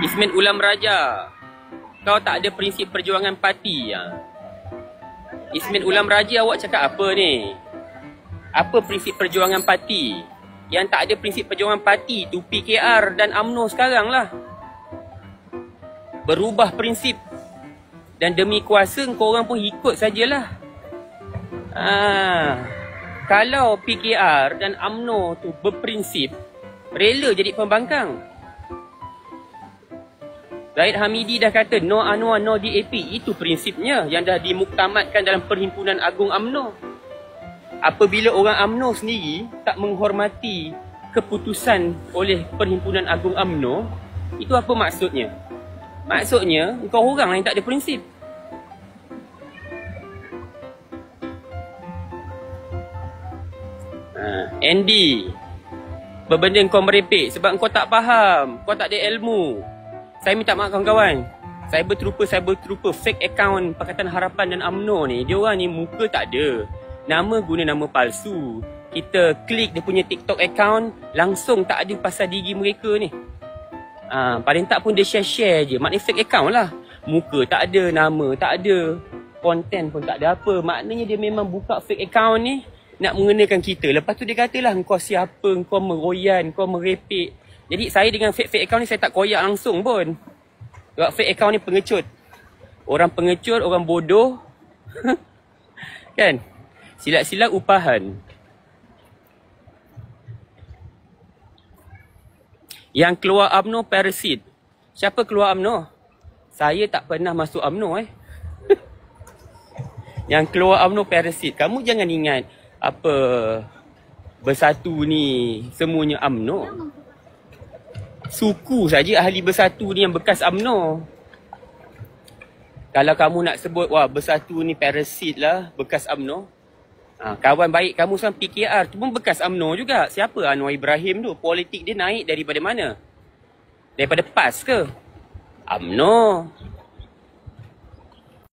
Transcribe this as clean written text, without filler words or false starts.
Ismin Ulam Raja, kau tak ada prinsip perjuangan parti ya? Ismin Ulam Raja, awak cakap apa ni? Apa prinsip perjuangan parti? Yang tak ada prinsip perjuangan parti tu PKR dan UMNO sekarang lah. Berubah prinsip. Dan demi kuasa korang pun ikut sajalah. Kalau PKR dan UMNO tu berprinsip, rela jadi pembangkang. Zahid Hamidi dah kata no UNWA, no DAP. Itu prinsipnya yang dah dimuktamadkan dalam Perhimpunan Agung UMNO. Apabila orang UMNO sendiri tak menghormati keputusan oleh Perhimpunan Agung UMNO, itu apa maksudnya? Maksudnya kau orang yang tak ada prinsip. Andy, berbenda kau merepek sebab kau tak faham, kau tak ada ilmu. Saya minta maaf kawan-kawan. Cyber trooper fake account Pakatan Harapan dan UMNO ni, dia orang ni muka tak ada, nama guna nama palsu. Kita klik dia punya TikTok account, langsung tak ada pasal diri mereka ni. Paling tak pun dia share-share je. Maknanya fake account lah. Muka tak ada, nama tak ada, konten pun tak ada apa. Maknanya dia memang buka fake account ni nak mengenakan kita. Lepas tu dia katalah kau siapa, kau meroyan, kau merepek. Jadi saya dengan fake account ni saya tak koyak langsung pun. Sebab fake account ni pengecut. Orang pengecut, orang bodoh. Kan? Silat-silat upahan. Yang keluar UMNO parasit. Siapa keluar UMNO? Saya tak pernah masuk UMNO Yang keluar UMNO parasit. Kamu jangan ingat apa Bersatu ni semuanya UMNO. Suku saja ahli Bersatu ni yang bekas UMNO. Kalau kamu nak sebut wah Bersatu ni parasit lah, bekas UMNO. Kawan baik kamu sekarang PKR tu pun bekas UMNO juga. Siapa Anwar Ibrahim tu? Politik dia naik daripada mana? Daripada PAS ke? UMNO.